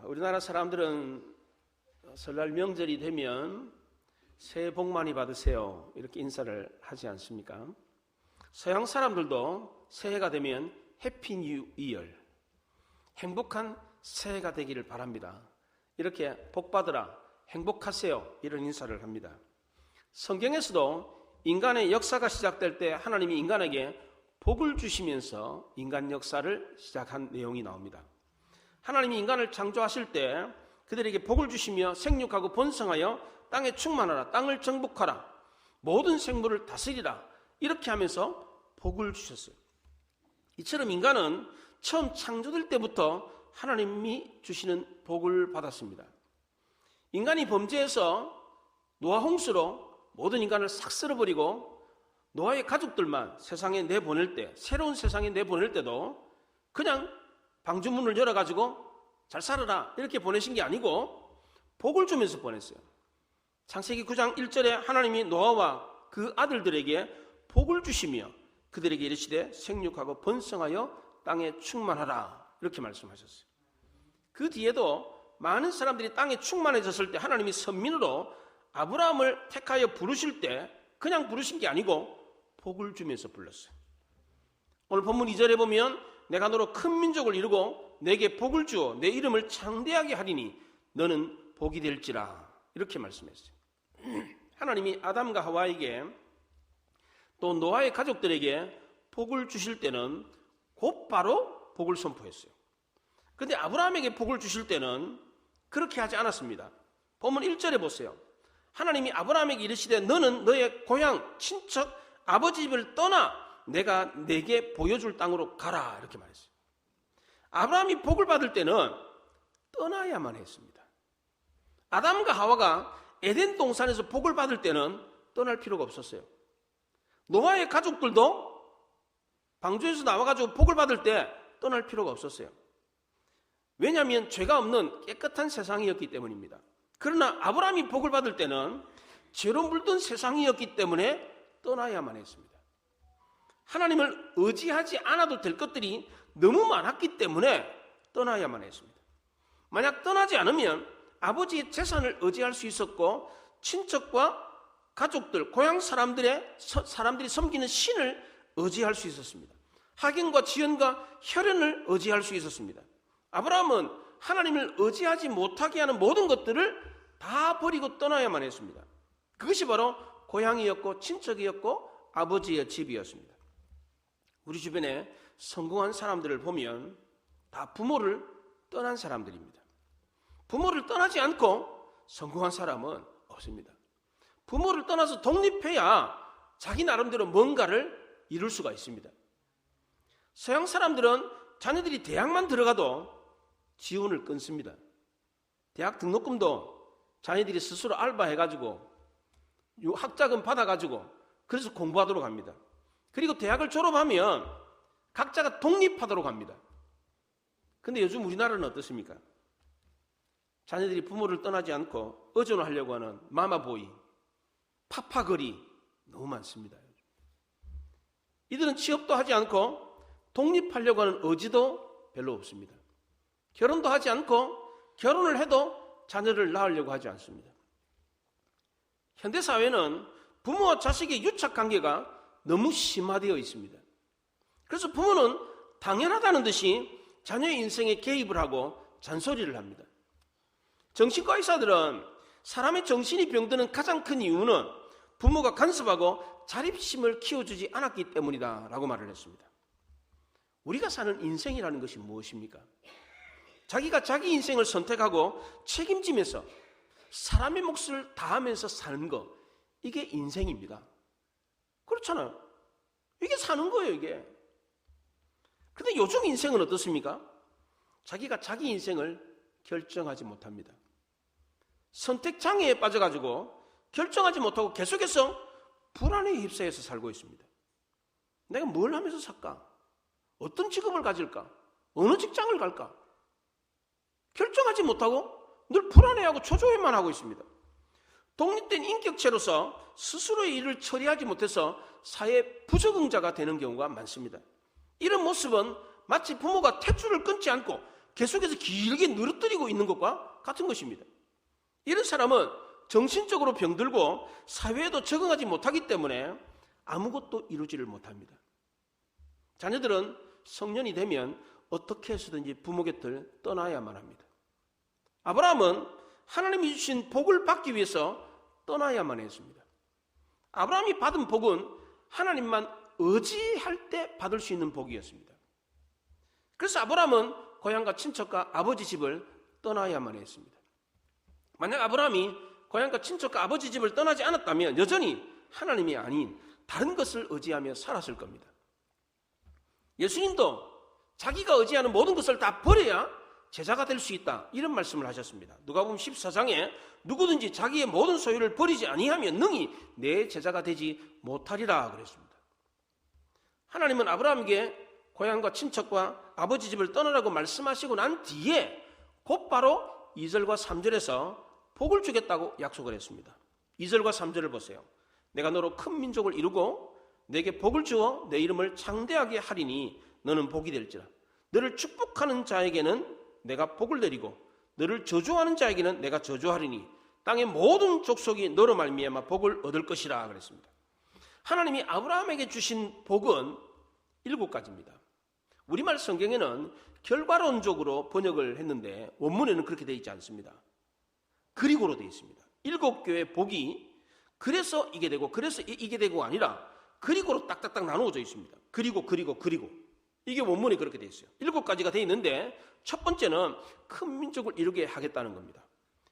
우리나라 사람들은 설날 명절이 되면 새해 복 많이 받으세요 이렇게 인사를 하지 않습니까? 서양 사람들도 새해가 되면 해피 뉴 이어, 행복한 새해가 되기를 바랍니다. 이렇게 복 받으라, 행복하세요 이런 인사를 합니다. 성경에서도 인간의 역사가 시작될 때 하나님이 인간에게 복을 주시면서 인간 역사를 시작한 내용이 나옵니다. 하나님이 인간을 창조하실 때 그들에게 복을 주시며 생육하고 번성하여 땅에 충만하라, 땅을 정복하라, 모든 생물을 다스리라 이렇게 하면서 복을 주셨어요. 이처럼 인간은 처음 창조될 때부터 하나님이 주시는 복을 받았습니다. 인간이 범죄해서 노아 홍수로 모든 인간을 싹 쓸어버리고 노아의 가족들만 세상에 내보낼 때, 새로운 세상에 내보낼 때도 그냥 방주문을 열어가지고 잘 살아라 이렇게 보내신 게 아니고 복을 주면서 보냈어요. 창세기 9장 1절에 하나님이 노아와 그 아들들에게 복을 주시며 그들에게 이르시되 생육하고 번성하여 땅에 충만하라 이렇게 말씀하셨어요. 그 뒤에도 많은 사람들이 땅에 충만해졌을 때 하나님이 선민으로 아브라함을 택하여 부르실 때 그냥 부르신 게 아니고 복을 주면서 불렀어요. 오늘 본문 2절에 보면 내가 너로 큰 민족을 이루고 내게 복을 주어 내 이름을 창대하게 하리니 너는 복이 될지라 이렇게 말씀했어요. 하나님이 아담과 하와에게 또 노아의 가족들에게 복을 주실 때는 곧바로 복을 선포했어요. 그런데 아브라함에게 복을 주실 때는 그렇게 하지 않았습니다. 본문 1절에 보세요. 하나님이 아브라함에게 이르시되 너는 너의 고향 친척 아버지 집을 떠나 내가 내게 보여줄 땅으로 가라 이렇게 말했어요. 아브라함이 복을 받을 때는 떠나야만 했습니다. 아담과 하와가 에덴 동산에서 복을 받을 때는 떠날 필요가 없었어요. 노아의 가족들도 방주에서 나와가지고 복을 받을 때 떠날 필요가 없었어요. 왜냐하면 죄가 없는 깨끗한 세상이었기 때문입니다. 그러나 아브라함이 복을 받을 때는 죄로 물든 세상이었기 때문에 떠나야만 했습니다. 하나님을 의지하지 않아도 될 것들이 너무 많았기 때문에 떠나야만 했습니다. 만약 떠나지 않으면 아버지의 재산을 의지할 수 있었고 친척과 가족들, 고향 사람들이 섬기는 신을 의지할 수 있었습니다. 학연과 지연과 혈연을 의지할 수 있었습니다. 아브라함은 하나님을 의지하지 못하게 하는 모든 것들을 다 버리고 떠나야만 했습니다. 그것이 바로 고향이었고 친척이었고 아버지의 집이었습니다. 우리 주변에 성공한 사람들을 보면 다 부모를 떠난 사람들입니다. 부모를 떠나지 않고 성공한 사람은 없습니다. 부모를 떠나서 독립해야 자기 나름대로 뭔가를 이룰 수가 있습니다. 서양 사람들은 자녀들이 대학만 들어가도 지원을 끊습니다. 대학 등록금도 자녀들이 스스로 알바해가지고 학자금 받아가지고 그래서 공부하도록 합니다. 그리고 대학을 졸업하면 각자가 독립하도록 합니다. 근데 요즘 우리나라는 어떻습니까? 자녀들이 부모를 떠나지 않고 의존을 하려고 하는 마마보이, 파파거리 너무 많습니다. 이들은 취업도 하지 않고 독립하려고 하는 의지도 별로 없습니다. 결혼도 하지 않고 결혼을 해도 자녀를 낳으려고 하지 않습니다. 현대사회는 부모와 자식의 유착관계가 너무 심화되어 있습니다. 그래서 부모는 당연하다는 듯이 자녀의 인생에 개입을 하고 잔소리를 합니다. 정신과 의사들은 사람의 정신이 병드는 가장 큰 이유는 부모가 간섭하고 자립심을 키워주지 않았기 때문이다 라고 말을 했습니다. 우리가 사는 인생이라는 것이 무엇입니까? 자기가 자기 인생을 선택하고 책임지면서 사람의 몫을 다하면서 사는 거, 이게 인생입니다. 그렇잖아요. 이게 사는 거예요, 이게. 근데 요즘 인생은 어떻습니까? 자기가 자기 인생을 결정하지 못합니다. 선택장애에 빠져가지고 결정하지 못하고 계속해서 불안에 휩싸여서 살고 있습니다. 내가 뭘 하면서 살까? 어떤 직업을 가질까? 어느 직장을 갈까? 결정하지 못하고 늘 불안해하고 초조해만 하고 있습니다. 독립된 인격체로서 스스로의 일을 처리하지 못해서 사회 부적응자가 되는 경우가 많습니다. 이런 모습은 마치 부모가 탯줄을 끊지 않고 계속해서 길게 늘어뜨리고 있는 것과 같은 것입니다. 이런 사람은 정신적으로 병들고 사회에도 적응하지 못하기 때문에 아무것도 이루지를 못합니다. 자녀들은 성년이 되면 어떻게 해서든지 부모 곁을 떠나야만 합니다. 아브라함은 하나님이 주신 복을 받기 위해서 떠나야만 했습니다. 아브라함이 받은 복은 하나님만 의지할 때 받을 수 있는 복이었습니다. 그래서 아브라함은 고향과 친척과 아버지 집을 떠나야만 했습니다. 만약 아브라함이 고향과 친척과 아버지 집을 떠나지 않았다면 여전히 하나님이 아닌 다른 것을 의지하며 살았을 겁니다. 예수님도 자기가 의지하는 모든 것을 다 버려야 제자가 될 수 있다, 이런 말씀을 하셨습니다. 누가복음 14장에 누구든지 자기의 모든 소유를 버리지 아니하면 능히 내 제자가 되지 못하리라 그랬습니다. 하나님은 아브라함에게 고향과 친척과 아버지 집을 떠나라고 말씀하시고 난 뒤에 곧바로 2절과 3절에서 복을 주겠다고 약속을 했습니다. 2절과 3절을 보세요. 내가 너로 큰 민족을 이루고 내게 복을 주어 내 이름을 창대하게 하리니 너는 복이 될지라. 너를 축복하는 자에게는 내가 복을 내리고 너를 저주하는 자에게는 내가 저주하리니 땅의 모든 족속이 너로 말미암아 복을 얻을 것이라 그랬습니다. 하나님이 아브라함에게 주신 복은 7가지입니다. 우리말 성경에는 결과론적으로 번역을 했는데 원문에는 그렇게 되어 있지 않습니다. 그리고로 되어 있습니다. 7개의 복이 그래서 이게 되고 그래서 이게 되고 아니라 그리고로 딱딱딱 나누어져 있습니다. 그리고 이게 원문에 그렇게 되어 있어요. 7가지가 되어 있는데 첫 번째는 큰 민족을 이루게 하겠다는 겁니다.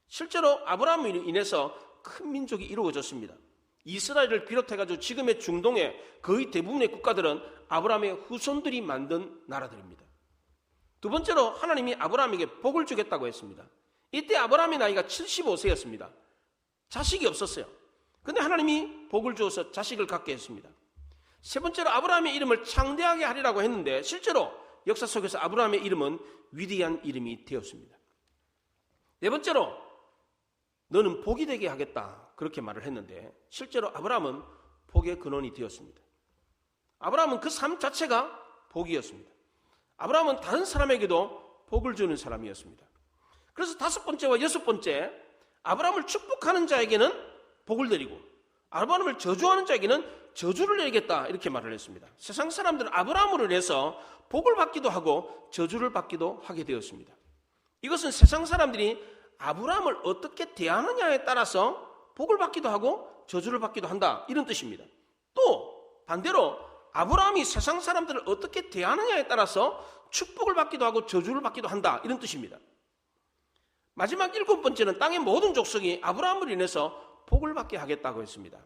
실제로 아브라함으로 인해서 큰 민족이 이루어졌습니다. 이스라엘을 비롯해가지고 지금의 중동의 거의 대부분의 국가들은 아브라함의 후손들이 만든 나라들입니다. 두 번째로 하나님이 아브라함에게 복을 주겠다고 했습니다. 이때 아브라함의 나이가 75세였습니다. 자식이 없었어요. 근데 하나님이 복을 주어서 자식을 갖게 했습니다. 세 번째로 아브라함의 이름을 창대하게 하리라고 했는데 실제로 역사 속에서 아브라함의 이름은 위대한 이름이 되었습니다. 네 번째로 너는 복이 되게 하겠다, 그렇게 말을 했는데 실제로 아브라함은 복의 근원이 되었습니다. 아브라함은 그 삶 자체가 복이었습니다. 아브라함은 다른 사람에게도 복을 주는 사람이었습니다. 그래서 5번째와 6번째, 아브라함을 축복하는 자에게는 복을 내리고 아브라함을 저주하는 자에게는 저주를 내리겠다, 이렇게 말을 했습니다. 세상 사람들은 아브라함으로 인해서 복을 받기도 하고 저주를 받기도 하게 되었습니다. 이것은 세상 사람들이 아브라함을 어떻게 대하느냐에 따라서 복을 받기도 하고 저주를 받기도 한다, 이런 뜻입니다. 또 반대로 아브라함이 세상 사람들을 어떻게 대하느냐에 따라서 축복을 받기도 하고 저주를 받기도 한다, 이런 뜻입니다. 마지막 7번째는 땅의 모든 족속이 아브라함으로 인해서 복을 받게 하겠다고 했습니다.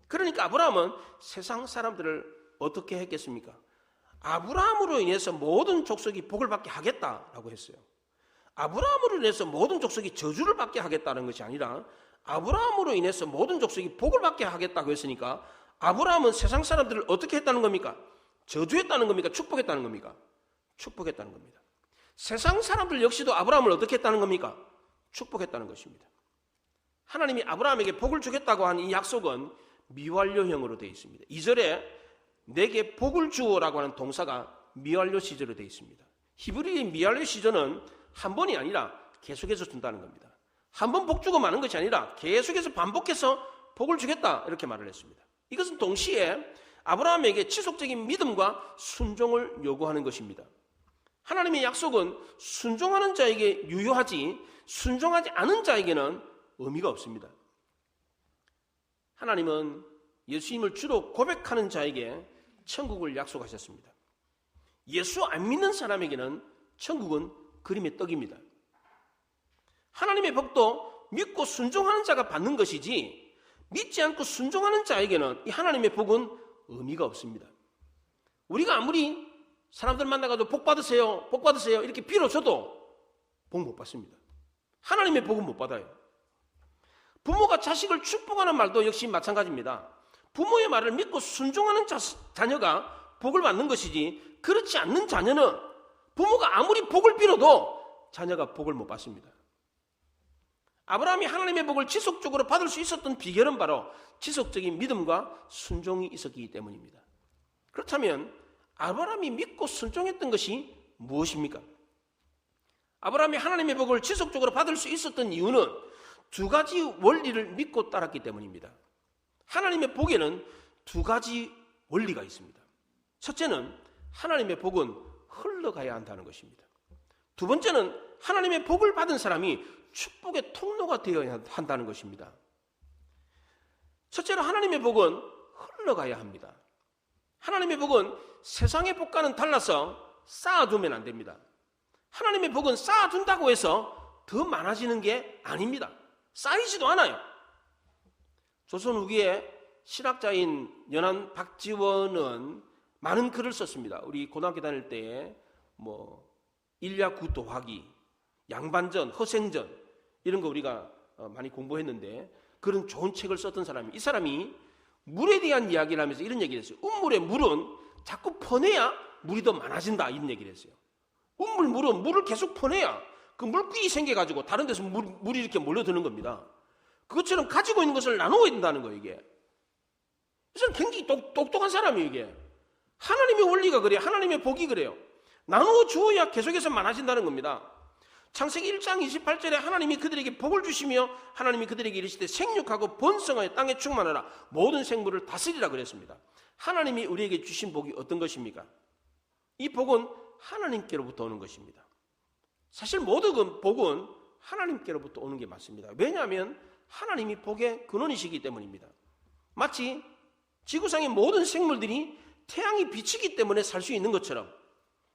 그러니까 아브라함은 세상 사람들을 어떻게 했겠습니까? 아브라함으로 인해서 모든 족속이 복을 받게 하겠다라고 했어요. 아브라함으로 인해서 모든 족속이 저주를 받게 하겠다는 것이 아니라 아브라함으로 인해서 모든 족속이 복을 받게 하겠다고 했으니까 아브라함은 세상 사람들을 어떻게 했다는 겁니까? 저주했다는 겁니까? 축복했다는 겁니까? 축복했다는 겁니다. 세상 사람들 역시도 아브라함을 어떻게 했다는 겁니까? 축복했다는 것입니다. 하나님이 아브라함에게 복을 주겠다고 한 이 약속은 미완료형으로 되어 있습니다. 2절에 내게 복을 주어라고 하는 동사가 미완료 시제로 되어 있습니다. 히브리의 미완료 시제는 한 번이 아니라 계속해서 준다는 겁니다. 한 번 복 주고 마는 것이 아니라 계속해서 반복해서 복을 주겠다, 이렇게 말을 했습니다. 이것은 동시에 아브라함에게 지속적인 믿음과 순종을 요구하는 것입니다. 하나님의 약속은 순종하는 자에게 유효하지 순종하지 않은 자에게는 의미가 없습니다. 하나님은 예수님을 주로 고백하는 자에게 천국을 약속하셨습니다. 예수 안 믿는 사람에게는 천국은 그림의 떡입니다. 하나님의 복도 믿고 순종하는 자가 받는 것이지 믿지 않고 순종하는 자에게는 이 하나님의 복은 의미가 없습니다. 우리가 아무리 사람들 만나가지고 복 받으세요, 복 받으세요 이렇게 빌어줘도 복 못 받습니다. 하나님의 복은 못 받아요. 부모가 자식을 축복하는 말도 역시 마찬가지입니다. 부모의 말을 믿고 순종하는 자녀가 복을 받는 것이지 그렇지 않는 자녀는 부모가 아무리 복을 빌어도 자녀가 복을 못 받습니다. 아브라함이 하나님의 복을 지속적으로 받을 수 있었던 비결은 바로 지속적인 믿음과 순종이 있었기 때문입니다. 그렇다면 아브라함이 믿고 순종했던 것이 무엇입니까? 아브라함이 하나님의 복을 지속적으로 받을 수 있었던 이유는 두 가지 원리를 믿고 따랐기 때문입니다. 하나님의 복에는 두 가지 원리가 있습니다. 첫째는 하나님의 복은 흘러가야 한다는 것입니다. 두 번째는 하나님의 복을 받은 사람이 축복의 통로가 되어야 한다는 것입니다. 첫째로 하나님의 복은 흘러가야 합니다. 하나님의 복은 세상의 복과는 달라서 쌓아두면 안 됩니다. 하나님의 복은 쌓아둔다고 해서 더 많아지는 게 아닙니다. 쌓이지도 않아요. 조선 후기에 실학자인 연안 박지원은 많은 글을 썼습니다. 우리 고등학교 다닐 때에 일야구 도하기, 양반전, 허생전 이런 거 우리가 많이 공부했는데 그런 좋은 책을 썼던 사람이, 이 사람이 물에 대한 이야기를 하면서 이런 얘기를 했어요. 우물의 물은 자꾸 퍼내야 물이 더 많아진다, 이런 얘기를 했어요. 물은 물을 계속 퍼내야 그 물귀이 생겨가지고 다른 데서 물이 이렇게 몰려드는 겁니다. 그것처럼 가지고 있는 것을 나누어야 된다는 거예요, 이게. 그래서 굉장히 똑똑한 사람이에요, 이게. 하나님의 원리가 그래요. 하나님의 복이 그래요. 나누어 주어야 계속해서 많아진다는 겁니다. 창세기 1장 28절에 하나님이 그들에게 복을 주시며 하나님이 그들에게 이르시되 생육하고 번성하여 땅에 충만하라 모든 생물을 다스리라 그랬습니다. 하나님이 우리에게 주신 복이 어떤 것입니까? 이 복은 하나님께로부터 오는 것입니다. 사실 모든 복은 하나님께로부터 오는 게 맞습니다. 왜냐하면 하나님이 복의 근원이시기 때문입니다. 마치 지구상의 모든 생물들이 태양이 비치기 때문에 살 수 있는 것처럼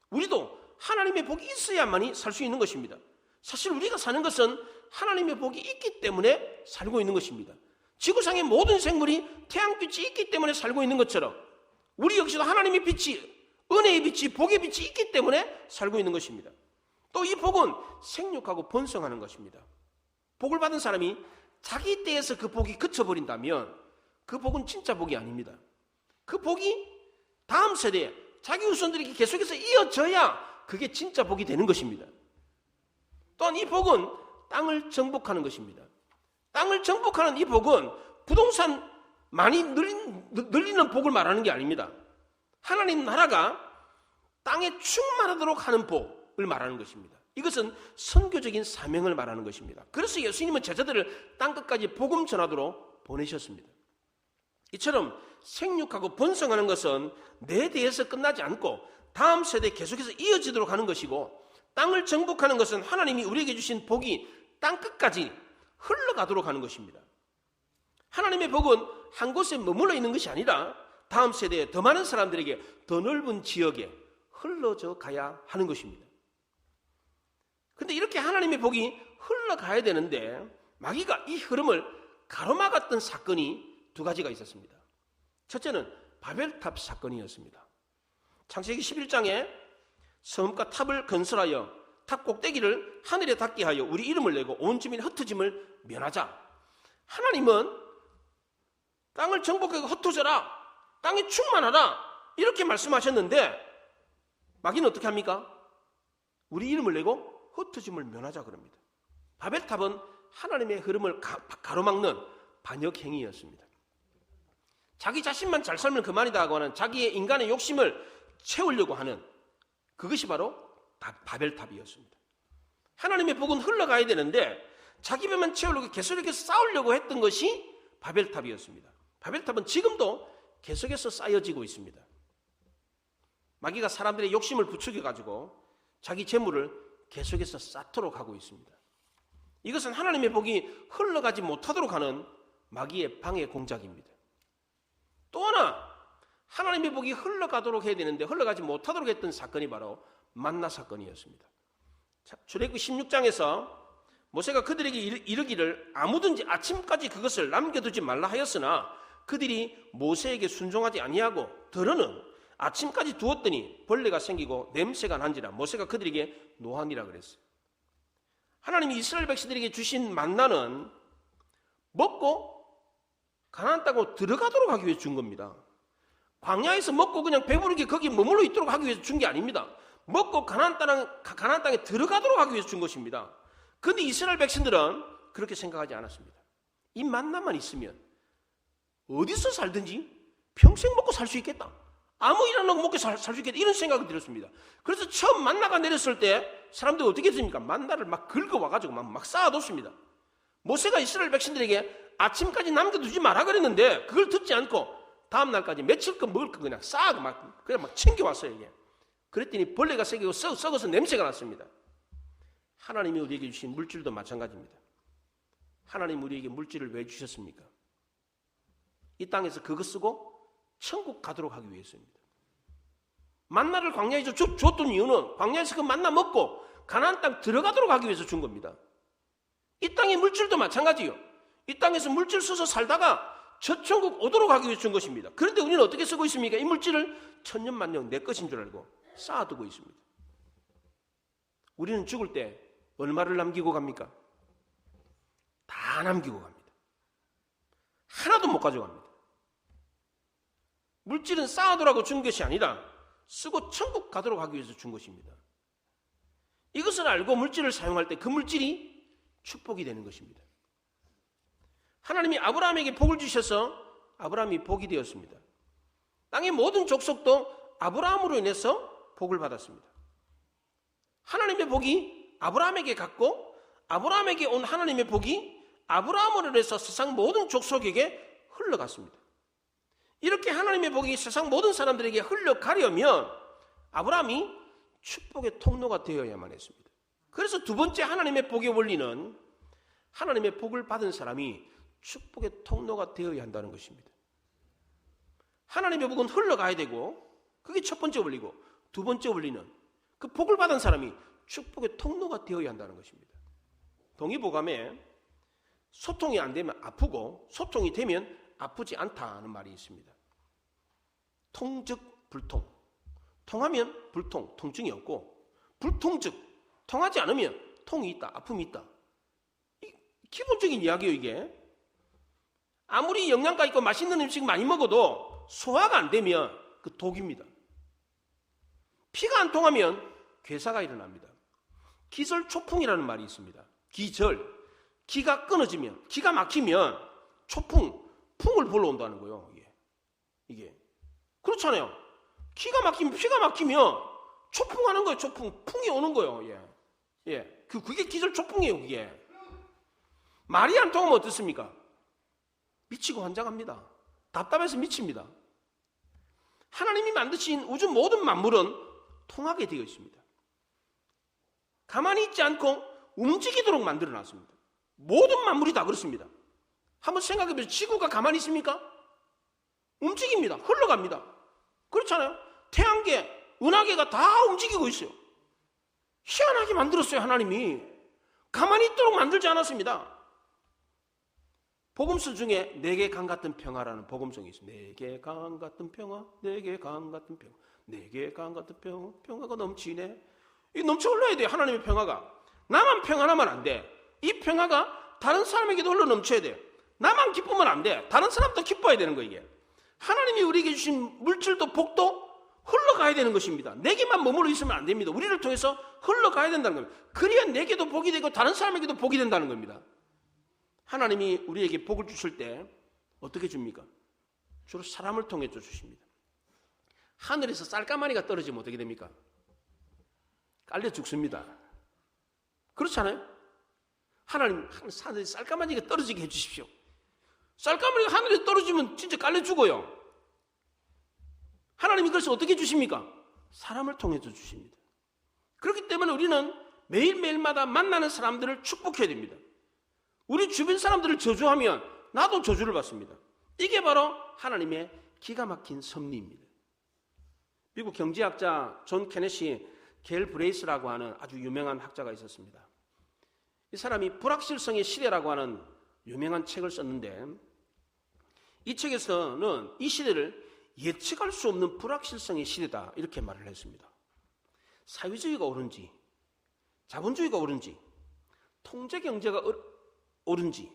우리도 하나님의 복이 있어야만이 살 수 있는 것입니다. 사실 우리가 사는 것은 하나님의 복이 있기 때문에 살고 있는 것입니다. 지구상의 모든 생물이 태양빛이 있기 때문에 살고 있는 것처럼 우리 역시도 하나님의 빛이, 은혜의 빛이, 복의 빛이 있기 때문에 살고 있는 것입니다. 또 이 복은 생육하고 번성하는 것입니다. 복을 받은 사람이 자기 때에서 그 복이 그쳐버린다면 그 복은 진짜 복이 아닙니다. 그 복이 다음 세대에 자기 후손들에게 계속해서 이어져야 그게 진짜 복이 되는 것입니다. 또한 이 복은 땅을 정복하는 것입니다. 땅을 정복하는 이 복은 부동산 많이 늘리는 복을 말하는 게 아닙니다. 하나님 나라가 땅에 충만하도록 하는 복을 말하는 것입니다. 이것은 선교적인 사명을 말하는 것입니다. 그래서 예수님은 제자들을 땅끝까지 복음 전하도록 보내셨습니다. 이처럼 생육하고 번성하는 것은 내 대에서 끝나지 않고 다음 세대에 계속해서 이어지도록 하는 것이고, 땅을 정복하는 것은 하나님이 우리에게 주신 복이 땅끝까지 흘러가도록 하는 것입니다. 하나님의 복은 한 곳에 머물러 있는 것이 아니라 다음 세대에 더 많은 사람들에게 더 넓은 지역에 흘러져 가야 하는 것입니다. 그런데 이렇게 하나님의 복이 흘러가야 되는데 마귀가 이 흐름을 가로막았던 사건이 두 가지가 있었습니다. 첫째는 바벨탑 사건이었습니다. 창세기 11장에 성읍과 탑을 건설하여 탑 꼭대기를 하늘에 닿게 하여 우리 이름을 내고 온 주민 흩어짐을 면하자. 하나님은 땅을 정복하고 흩어져라, 땅이 충만하라 이렇게 말씀하셨는데 마귀는 어떻게 합니까? 우리 이름을 내고 흩어짐을 면하자 그럽니다. 바벨탑은 하나님의 흐름을 가로막는 반역행위였습니다. 자기 자신만 잘 살면 그만이다 하고 하는 자기의 인간의 욕심을 채우려고 하는 그것이 바로 바벨탑이었습니다. 하나님의 복은 흘러가야 되는데 자기 배만 채우려고 계속해서 쌓으려고 했던 것이 바벨탑이었습니다. 바벨탑은 지금도 계속해서 쌓여지고 있습니다. 마귀가 사람들의 욕심을 부추겨가지고 자기 재물을 계속해서 쌓도록 하고 있습니다. 이것은 하나님의 복이 흘러가지 못하도록 하는 마귀의 방해 공작입니다. 또 하나 하나님의 복이 흘러가도록 해야 되는데 흘러가지 못하도록 했던 사건이 바로 만나 사건이었습니다. 출애굽기 16장에서 모세가 그들에게 이르기를 아무든지 아침까지 그것을 남겨두지 말라 하였으나 그들이 모세에게 순종하지 아니하고 더러는 아침까지 두었더니 벌레가 생기고 냄새가 난지라 모세가 그들에게 노하니라 그랬어요. 하나님이 이스라엘 백성들에게 주신 만나는 먹고 가나안 땅으로 들어가도록 하기 위해서 준 겁니다. 광야에서 먹고 그냥 배부르게 거기 머물러 있도록 하기 위해서 준 게 아닙니다. 먹고 가나안 땅에 들어가도록 하기 위해서 준 것입니다. 그런데 이스라엘 백성들은 그렇게 생각하지 않았습니다. 이 만나만 있으면 어디서 살든지 평생 먹고 살 수 있겠다. 아무 일 안 하고 먹고 살 수 있겠다 이런 생각이 들었습니다. 그래서 처음 만나가 내렸을 때 사람들이 어떻게 했습니까? 만나를 막 긁어와가지고 막 쌓아뒀습니다. 모세가 이스라엘 백성들에게 아침까지 남겨두지 마라 그랬는데 그걸 듣지 않고 다음 날까지 며칠 거 먹을 거 그냥 쌓아고 그냥 막 챙겨왔어요. 이게. 그랬더니 벌레가 새기고 썩어서 냄새가 났습니다. 하나님이 우리에게 주신 물질도 마찬가지입니다. 하나님 우리에게 물질을 왜 주셨습니까? 이 땅에서 그거 쓰고 천국 가도록 하기 위해서입니다. 만나를 광야에서 줬던 이유는 광야에서 그 만나 먹고 가나안 땅 들어가도록 하기 위해서 준 겁니다. 이 땅의 물질도 마찬가지요. 이 땅에서 물질 써서 살다가 저 천국 오도록 하기 위해서 준 것입니다. 그런데 우리는 어떻게 쓰고 있습니까? 이 물질을 천년만년 내 것인 줄 알고 쌓아두고 있습니다. 우리는 죽을 때 얼마를 남기고 갑니까? 다 남기고 갑니다. 하나도 못 가져갑니다. 물질은 쌓아두라고 준 것이 아니라 쓰고 천국 가도록 하기 위해서 준 것입니다. 이것을 알고 물질을 사용할 때 그 물질이 축복이 되는 것입니다. 하나님이 아브라함에게 복을 주셔서 아브라함이 복이 되었습니다. 땅의 모든 족속도 아브라함으로 인해서 복을 받았습니다. 하나님의 복이 아브라함에게 갔고 아브라함에게 온 하나님의 복이 아브라함으로 인해서 세상 모든 족속에게 흘러갔습니다. 이렇게 하나님의 복이 세상 모든 사람들에게 흘러가려면 아브라함이 축복의 통로가 되어야만 했습니다. 그래서 두 번째 하나님의 복의 원리는 하나님의 복을 받은 사람이 축복의 통로가 되어야 한다는 것입니다. 하나님의 복은 흘러가야 되고 그게 첫 번째 원리고 두 번째 원리는 그 복을 받은 사람이 축복의 통로가 되어야 한다는 것입니다. 동의보감에 소통이 안 되면 아프고 소통이 되면 아프지 않다는 말이 있습니다. 통즉 불통. 통하면 불통, 통증이 없고 불통즉 통하지 않으면 통이 있다, 아픔이 있다. 기본적인 이야기예요. 이게 아무리 영양가 있고 맛있는 음식 많이 먹어도 소화가 안 되면 그 독입니다. 피가 안 통하면 괴사가 일어납니다. 기절초풍이라는 말이 있습니다. 기절, 기가 끊어지면, 기가 막히면 초풍, 풍을 불러온다는 거예요. 이게 그렇잖아요. 기가 막히면, 피가 막히면 초풍하는 거예요. 초풍, 풍이 오는 거예요. 그게 기절초풍이에요. 그게 말이 안 통하면 어떻습니까? 미치고 환장합니다. 답답해서 미칩니다. 하나님이 만드신 우주 모든 만물은 통하게 되어 있습니다. 가만히 있지 않고 움직이도록 만들어놨습니다. 모든 만물이 다 그렇습니다. 한번 생각해보세요. 지구가 가만히 있습니까? 움직입니다. 흘러갑니다. 그렇잖아요. 태양계, 은하계가 다 움직이고 있어요. 희한하게 만들었어요. 하나님이 가만히 있도록 만들지 않았습니다. 복음서 중에 내게 강 같은 평화라는 복음성이 있습니다. 내게 강 같은 평화, 내게 강 같은 평화, 내게 강 같은 평화가 넘치네. 이 넘쳐 흘러야 돼요. 하나님의 평화가. 나만 평안하면 안 돼. 이 평화가 다른 사람에게도 흘러 넘쳐야 돼요. 나만 기쁘면 안 돼. 다른 사람도 기뻐야 되는 거예요. 이게 하나님이 우리에게 주신 물질도 복도 흘러가야 되는 것입니다. 내게만 머물러 있으면 안 됩니다. 우리를 통해서 흘러가야 된다는 겁니다. 그래야 내게도 복이 되고 다른 사람에게도 복이 된다는 겁니다. 하나님이 우리에게 복을 주실 때 어떻게 줍니까? 주로 사람을 통해 주십니다. 하늘에서 쌀가마니가 떨어지면 어떻게 됩니까? 깔려 죽습니다. 그렇잖아요? 하나님, 하늘에 쌀가마니가 떨어지게 해주십시오. 쌀가마니가 하늘에 떨어지면 진짜 깔려 죽어요. 하나님이 그래서 어떻게 주십니까? 사람을 통해서 주십니다. 그렇기 때문에 우리는 매일매일마다 만나는 사람들을 축복해야 됩니다. 우리 주변 사람들을 저주하면 나도 저주를 받습니다. 이게 바로 하나님의 기가 막힌 섭리입니다. 미국 경제학자 존 케네시 겔 브레이스라고 하는 아주 유명한 학자가 있었습니다. 이 사람이 불확실성의 시대라고 하는 유명한 책을 썼는데 이 책에서는 이 시대를 예측할 수 없는 불확실성의 시대다 이렇게 말을 했습니다. 사회주의가 옳은지 자본주의가 옳은지 통제경제가 옳은지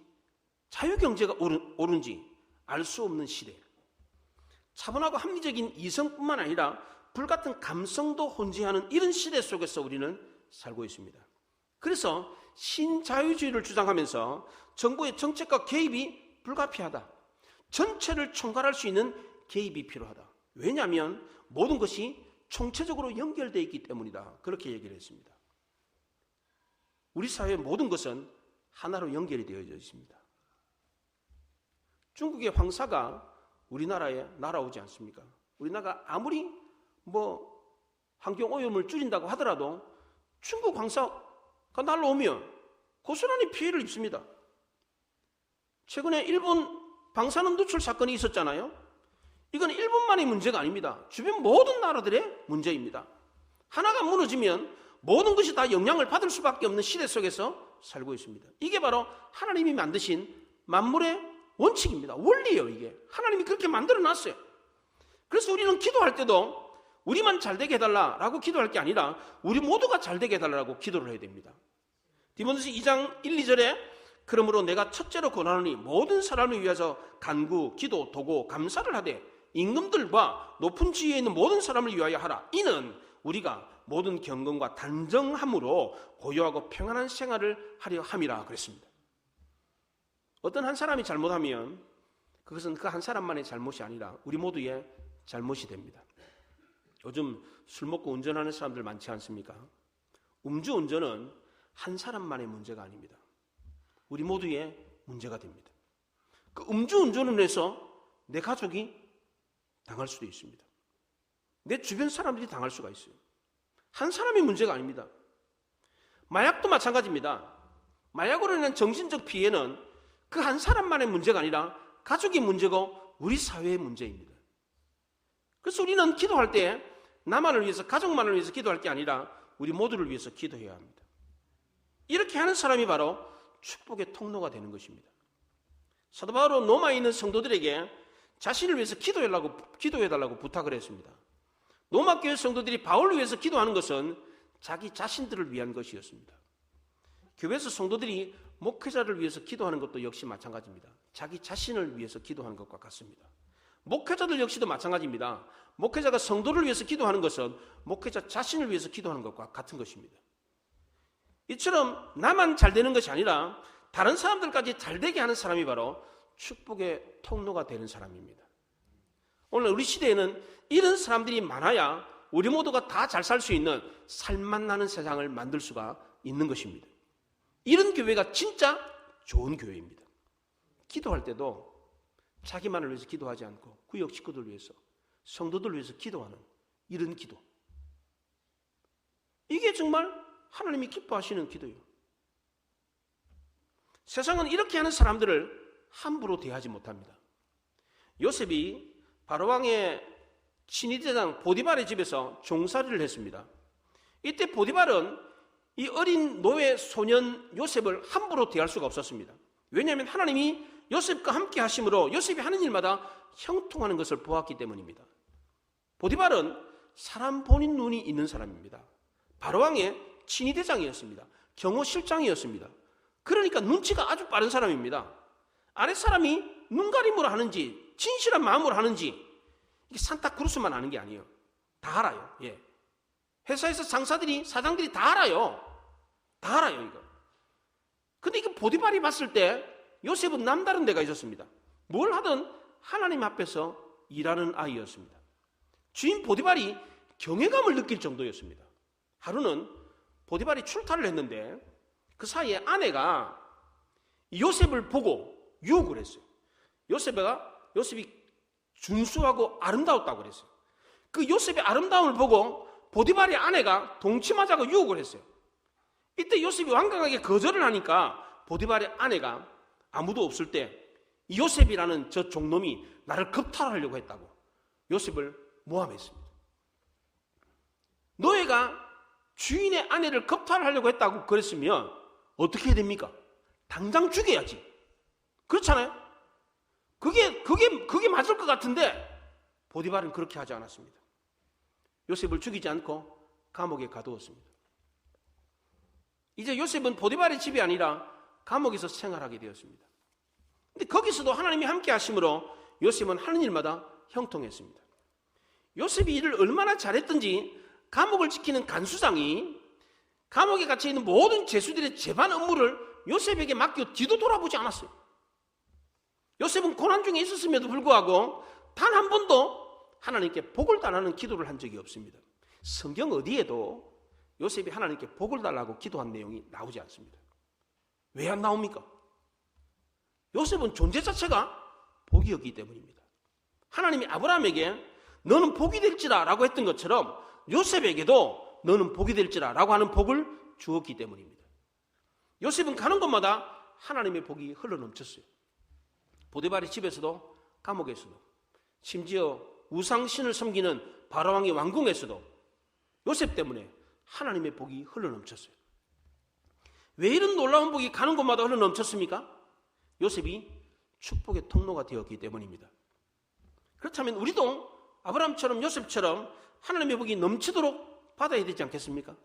자유경제가 옳은지 알 수 없는 시대. 차분하고 합리적인 이성뿐만 아니라 불같은 감성도 혼재하는 이런 시대 속에서 우리는 살고 있습니다. 그래서 신자유주의를 주장하면서 정부의 정책과 개입이 불가피하다. 전체를 총괄할 수 있는 개입이 필요하다. 왜냐하면 모든 것이 총체적으로 연결되어 있기 때문이다. 그렇게 얘기를 했습니다. 우리 사회의 모든 것은 하나로 연결이 되어져 있습니다. 중국의 황사가 우리나라에 날아오지 않습니까? 우리나라가 아무리 환경오염을 줄인다고 하더라도 중국 황사가 날아오면 고스란히 피해를 입습니다. 최근에 일본 방사능 누출 사건이 있었잖아요. 이건 일본만의 문제가 아닙니다. 주변 모든 나라들의 문제입니다. 하나가 무너지면 모든 것이 다 영향을 받을 수밖에 없는 시대 속에서 살고 있습니다. 이게 바로 하나님이 만드신 만물의 원칙입니다. 원리예요. 이게 하나님이 그렇게 만들어놨어요. 그래서 우리는 기도할 때도 우리만 잘되게 해달라라고 기도할 게 아니라 우리 모두가 잘되게 해달라고 기도를 해야 됩니다. 디모데서 2장 1, 2절에 그러므로 내가 첫째로 권하노니 모든 사람을 위해서 간구, 기도, 도고, 감사를 하되 임금들과 높은 지위에 있는 모든 사람을 위하여 하라. 이는 우리가 모든 경건과 단정함으로 고요하고 평안한 생활을 하려 함이라 그랬습니다. 어떤 한 사람이 잘못하면 그것은 그 한 사람만의 잘못이 아니라 우리 모두의 잘못이 됩니다. 요즘 술 먹고 운전하는 사람들 많지 않습니까? 음주운전은 한 사람만의 문제가 아닙니다. 우리 모두의 문제가 됩니다. 그 음주운전을 해서 내 가족이 당할 수도 있습니다. 내 주변 사람들이 당할 수가 있어요. 한 사람의 문제가 아닙니다. 마약도 마찬가지입니다. 마약으로 인한 정신적 피해는 그 한 사람만의 문제가 아니라 가족의 문제고 우리 사회의 문제입니다. 그래서 우리는 기도할 때 나만을 위해서, 가족만을 위해서 기도할 게 아니라 우리 모두를 위해서 기도해야 합니다. 이렇게 하는 사람이 바로 축복의 통로가 되는 것입니다. 사도 바울은 로마에 있는 성도들에게 자신을 위해서 기도해달라고 부탁을 했습니다. 로마 교회 성도들이 바울을 위해서 기도하는 것은 자기 자신들을 위한 것이었습니다. 교회에서 성도들이 목회자를 위해서 기도하는 것도 역시 마찬가지입니다. 자기 자신을 위해서 기도하는 것과 같습니다. 목회자들 역시도 마찬가지입니다. 목회자가 성도를 위해서 기도하는 것은 목회자 자신을 위해서 기도하는 것과 같은 것입니다. 이처럼 나만 잘 되는 것이 아니라 다른 사람들까지 잘 되게 하는 사람이 바로 축복의 통로가 되는 사람입니다. 오늘 우리 시대에는 이런 사람들이 많아야 우리 모두가 다 잘 살 수 있는 살맛 나는 세상을 만들 수가 있는 것입니다. 이런 교회가 진짜 좋은 교회입니다. 기도할 때도 자기만을 위해서 기도하지 않고 구역 식구들 위해서, 성도들 위해서 기도하는 이런 기도. 이게 정말 하나님이 기뻐하시는 기도예요. 세상은 이렇게 하는 사람들을 함부로 대하지 못합니다. 요셉이 바로왕의 친위대장 보디발의 집에서 종살이를 했습니다. 이때 보디발은 이 어린 노예 소년 요셉을 함부로 대할 수가 없었습니다. 왜냐하면 하나님이 요셉과 함께 하심으로 요셉이 하는 일마다 형통하는 것을 보았기 때문입니다. 보디발은 사람 본인 눈이 있는 사람입니다. 바로왕의 친위대장이었습니다. 경호실장이었습니다. 그러니까 눈치가 아주 빠른 사람입니다. 아랫사람이 눈가림으로 하는지 진실한 마음으로 하는지 이게 산타크루스만 아는 게 아니에요. 다 알아요. 예. 회사에서 상사들이, 사장들이 다 알아요. 다 알아요, 이거. 근데 이거 보디발이 봤을 때 요셉은 남다른 데가 있었습니다. 뭘 하든 하나님 앞에서 일하는 아이였습니다. 주인 보디발이 경외감을 느낄 정도였습니다. 하루는 보디발이 출타를 했는데 그 사이에 아내가 요셉을 보고 유혹을 했어요. 요셉이 준수하고 아름다웠다고 그랬어요. 그 요셉의 아름다움을 보고 보디발의 아내가 동침하자고 유혹을 했어요. 이때 요셉이 완강하게 거절을 하니까 보디발의 아내가 아무도 없을 때 요셉이라는 저 종놈이 나를 겁탈하려고 했다고 요셉을 모함했습니다. 노예가 주인의 아내를 겁탈하려고 했다고 그랬으면 어떻게 해야 됩니까? 당장 죽여야지. 그렇잖아요? 그게 맞을 것 같은데 보디발은 그렇게 하지 않았습니다. 요셉을 죽이지 않고 감옥에 가두었습니다. 이제 요셉은 보디발의 집이 아니라 감옥에서 생활하게 되었습니다. 근데 거기서도 하나님이 함께 하심으로 요셉은 하는 일마다 형통했습니다. 요셉이 일을 얼마나 잘했든지 감옥을 지키는 간수장이 감옥에 갇혀 있는 모든 죄수들의 재반 업무를 요셉에게 맡겨 뒤도 돌아보지 않았어요. 요셉은 고난 중에 있었음에도 불구하고 단 한 번도 하나님께 복을 달라는 기도를 한 적이 없습니다. 성경 어디에도 요셉이 하나님께 복을 달라고 기도한 내용이 나오지 않습니다. 왜 안 나옵니까? 요셉은 존재 자체가 복이었기 때문입니다. 하나님이 아브라함에게 너는 복이 될지라 라고 했던 것처럼 요셉에게도 너는 복이 될지라 라고 하는 복을 주었기 때문입니다. 요셉은 가는 곳마다 하나님의 복이 흘러넘쳤어요. 보디발의 집에서도 감옥에서도 심지어 우상신을 섬기는 바로왕의 왕궁에서도 요셉 때문에 하나님의 복이 흘러넘쳤어요. 왜 이런 놀라운 복이 가는 곳마다 흘러넘쳤습니까? 요셉이 축복의 통로가 되었기 때문입니다. 그렇다면 우리도 아브라함처럼 요셉처럼 하나님의 복이 넘치도록 받아야 되지 않겠습니까?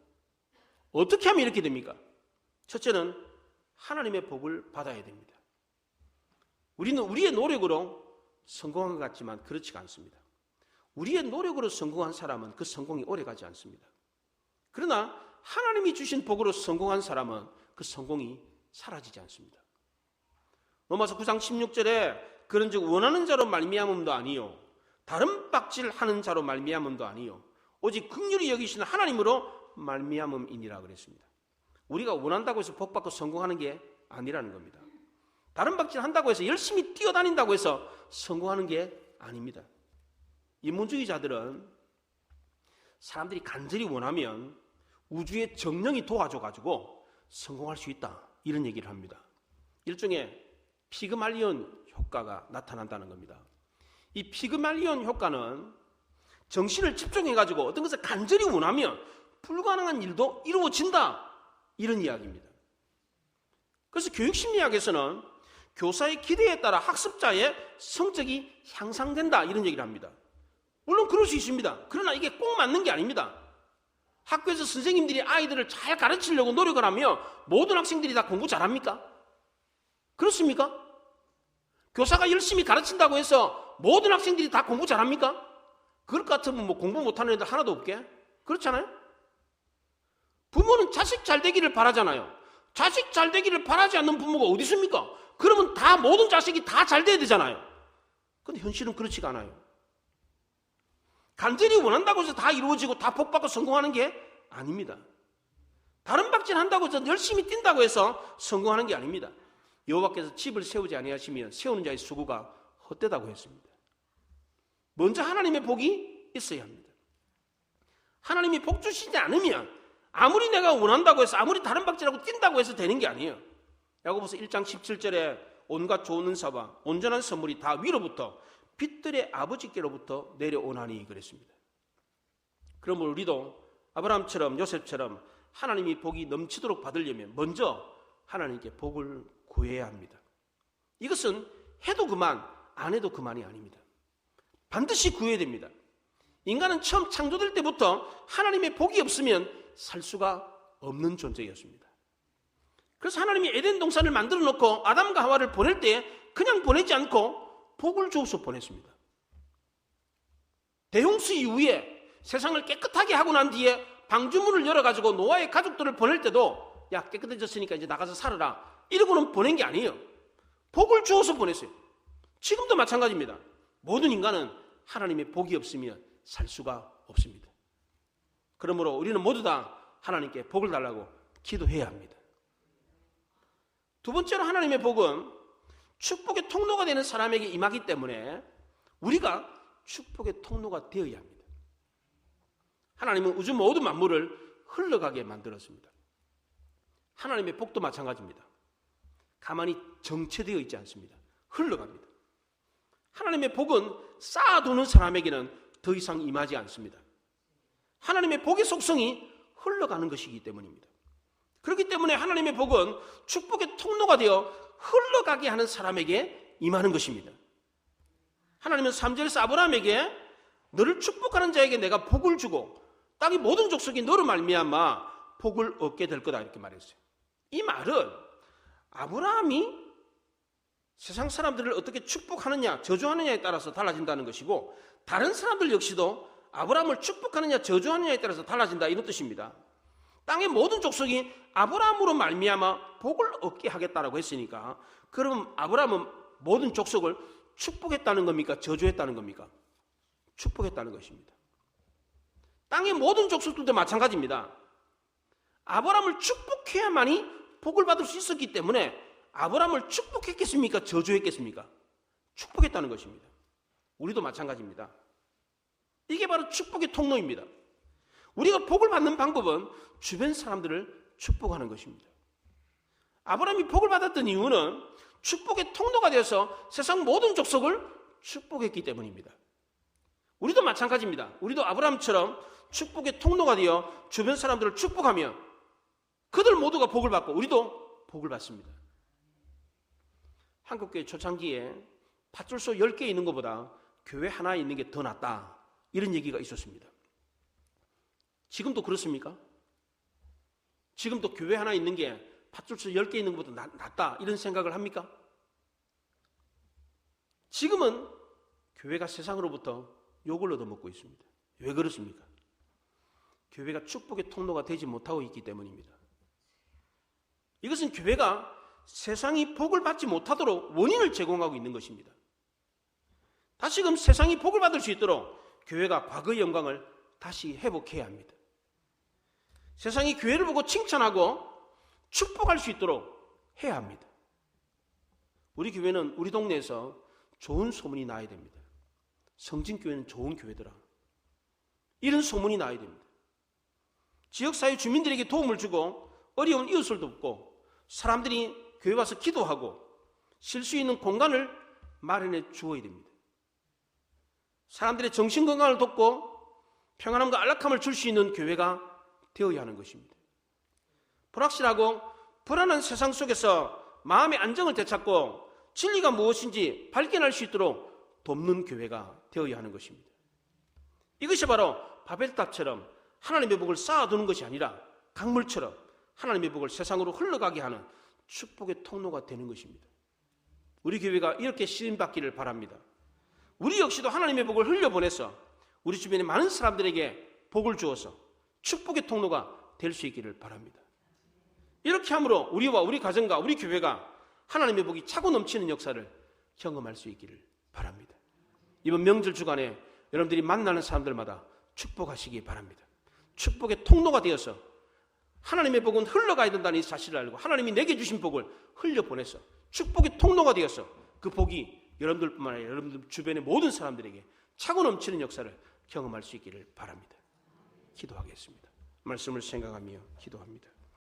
어떻게 하면 이렇게 됩니까? 첫째는 하나님의 복을 받아야 됩니다. 우리는 우리의 노력으로 성공한 것 같지만 그렇지가 않습니다. 우리의 노력으로 성공한 사람은 그 성공이 오래가지 않습니다. 그러나 하나님이 주신 복으로 성공한 사람은 그 성공이 사라지지 않습니다. 로마서 9장 16절에 그런즉 원하는 자로 말미암음도 아니요 다른 박질하는 자로 말미암음도 아니요 오직 긍휼히 여기시는 하나님으로 말미암음이니라 그랬습니다. 우리가 원한다고 해서 복 받고 성공하는 게 아니라는 겁니다. 다른 박질한다고 해서 열심히 뛰어다닌다고 해서 성공하는 게 아닙니다. 인문주의자들은 사람들이 간절히 원하면 우주의 정령이 도와줘가지고 성공할 수 있다 이런 얘기를 합니다. 일종의 피그말리온 효과가 나타난다는 겁니다. 이 피그말리온 효과는 정신을 집중해가지고 어떤 것을 간절히 원하면 불가능한 일도 이루어진다 이런 이야기입니다. 그래서 교육심리학에서는 교사의 기대에 따라 학습자의 성적이 향상된다 이런 얘기를 합니다. 물론 그럴 수 있습니다. 그러나 이게 꼭 맞는 게 아닙니다. 학교에서 선생님들이 아이들을 잘 가르치려고 노력을 하면 모든 학생들이 다 공부 잘합니까? 그렇습니까? 교사가 열심히 가르친다고 해서 모든 학생들이 다 공부 잘합니까? 그럴 것 같으면 뭐 공부 못하는 애들 하나도 없게? 그렇잖아요? 부모는 자식 잘 되기를 바라잖아요. 자식 잘 되기를 바라지 않는 부모가 어디 있습니까? 그러면 다 모든 자식이 다 잘 돼야 되잖아요. 근데 현실은 그렇지가 않아요. 간절히 원한다고 해서 다 이루어지고 다 복받고 성공하는 게 아닙니다. 다른 박질 한다고 해서 열심히 뛴다고 해서 성공하는 게 아닙니다. 여호와께서 집을 세우지 아니하시면 세우는 자의 수고가 헛되다고 했습니다. 먼저 하나님의 복이 있어야 합니다. 하나님이 복 주시지 않으면 아무리 내가 원한다고 해서 아무리 다른 박질하고 뛴다고 해서 되는 게 아니에요. 야고보서 1장 17절에 온갖 좋은 은사와 온전한 선물이 다 위로부터 빛들의 아버지께로부터 내려오나니 그랬습니다. 그러므로 우리도 아브라함처럼 요셉처럼 하나님이 복이 넘치도록 받으려면 먼저 하나님께 복을 구해야 합니다. 이것은 해도 그만 안 해도 그만이 아닙니다. 반드시 구해야 됩니다. 인간은 처음 창조될 때부터 하나님의 복이 없으면 살 수가 없는 존재였습니다. 그래서 하나님이 에덴 동산을 만들어 놓고 아담과 하와를 보낼 때 그냥 보내지 않고 복을 주어서 보냈습니다. 대홍수 이후에 세상을 깨끗하게 하고 난 뒤에 방주문을 열어가지고 노아의 가족들을 보낼 때도 야 깨끗해졌으니까 이제 나가서 살아라 이러고는 보낸 게 아니에요. 복을 주어서 보냈어요. 지금도 마찬가지입니다. 모든 인간은 하나님의 복이 없으면 살 수가 없습니다. 그러므로 우리는 모두 다 하나님께 복을 달라고 기도해야 합니다. 두 번째로 하나님의 복은 축복의 통로가 되는 사람에게 임하기 때문에 우리가 축복의 통로가 되어야 합니다. 하나님은 우주 모든 만물을 흘러가게 만들었습니다. 하나님의 복도 마찬가지입니다. 가만히 정체되어 있지 않습니다. 흘러갑니다. 하나님의 복은 쌓아두는 사람에게는 더 이상 임하지 않습니다. 하나님의 복의 속성이 흘러가는 것이기 때문입니다. 그렇기 때문에 하나님의 복은 축복의 통로가 되어 흘러가게 하는 사람에게 임하는 것입니다. 하나님은 3절에서 아브라함에게 너를 축복하는 자에게 내가 복을 주고 땅의 모든 족속이 너로 말미암아 복을 얻게 될 거다 이렇게 말했어요. 이 말은 아브라함이 세상 사람들을 어떻게 축복하느냐 저주하느냐에 따라서 달라진다는 것이고 다른 사람들 역시도 아브라함을 축복하느냐 저주하느냐에 따라서 달라진다 이런 뜻입니다. 땅의 모든 족속이 아브라함으로 말미암아 복을 얻게 하겠다라고 했으니까 그럼 아브라함은 모든 족속을 축복했다는 겁니까? 저주했다는 겁니까? 축복했다는 것입니다. 땅의 모든 족속들도 마찬가지입니다. 아브라함을 축복해야만이 복을 받을 수 있었기 때문에 아브라함을 축복했겠습니까? 저주했겠습니까? 축복했다는 것입니다. 우리도 마찬가지입니다. 이게 바로 축복의 통로입니다. 우리가 복을 받는 방법은 주변 사람들을 축복하는 것입니다. 아브라함이 복을 받았던 이유는 축복의 통로가 되어서 세상 모든 족속을 축복했기 때문입니다. 우리도 마찬가지입니다. 우리도 아브라함처럼 축복의 통로가 되어 주변 사람들을 축복하며 그들 모두가 복을 받고 우리도 복을 받습니다. 한국교회 초창기에 팥줄소 10개 있는 것보다 교회 하나 있는 게 더 낫다, 이런 얘기가 있었습니다. 지금도 그렇습니까? 지금도 교회 하나 있는 게 팥줄소 10개 있는 것보다 낫다, 이런 생각을 합니까? 지금은 교회가 세상으로부터 욕을 얻어먹고 있습니다. 왜 그렇습니까? 교회가 축복의 통로가 되지 못하고 있기 때문입니다. 이것은 교회가 세상이 복을 받지 못하도록 원인을 제공하고 있는 것입니다. 다시금 세상이 복을 받을 수 있도록 교회가 과거의 영광을 다시 회복해야 합니다. 세상이 교회를 보고 칭찬하고 축복할 수 있도록 해야 합니다. 우리 교회는 우리 동네에서 좋은 소문이 나야 됩니다. 성진교회는 좋은 교회더라, 이런 소문이 나야 됩니다. 지역사회 주민들에게 도움을 주고 어려운 이웃을 돕고 사람들이 교회 와서 기도하고 쉴 수 있는 공간을 마련해 주어야 됩니다. 사람들의 정신건강을 돕고 평안함과 안락함을 줄 수 있는 교회가 되어야 하는 것입니다. 불확실하고 불안한 세상 속에서 마음의 안정을 되찾고 진리가 무엇인지 발견할 수 있도록 돕는 교회가 되어야 하는 것입니다. 이것이 바로 바벨탑처럼 하나님의 복을 쌓아두는 것이 아니라 강물처럼 하나님의 복을 세상으로 흘러가게 하는 축복의 통로가 되는 것입니다. 우리 교회가 이렇게 쓰임받기를 바랍니다. 우리 역시도 하나님의 복을 흘려보내서 우리 주변의 많은 사람들에게 복을 주어서 축복의 통로가 될 수 있기를 바랍니다. 이렇게 함으로 우리와 우리 가정과 우리 교회가 하나님의 복이 차고 넘치는 역사를 경험할 수 있기를 바랍니다. 이번 명절 주간에 여러분들이 만나는 사람들마다 축복하시기 바랍니다. 축복의 통로가 되어서 하나님의 복은 흘러가야 된다는 이 사실을 알고 하나님이 내게 주신 복을 흘려보내서 축복의 통로가 되어서 그 복이 여러분들뿐만 아니라 여러분들 주변의 모든 사람들에게 차고 넘치는 역사를 경험할 수 있기를 바랍니다. 기도하겠습니다. 말씀을 생각하며 기도합니다.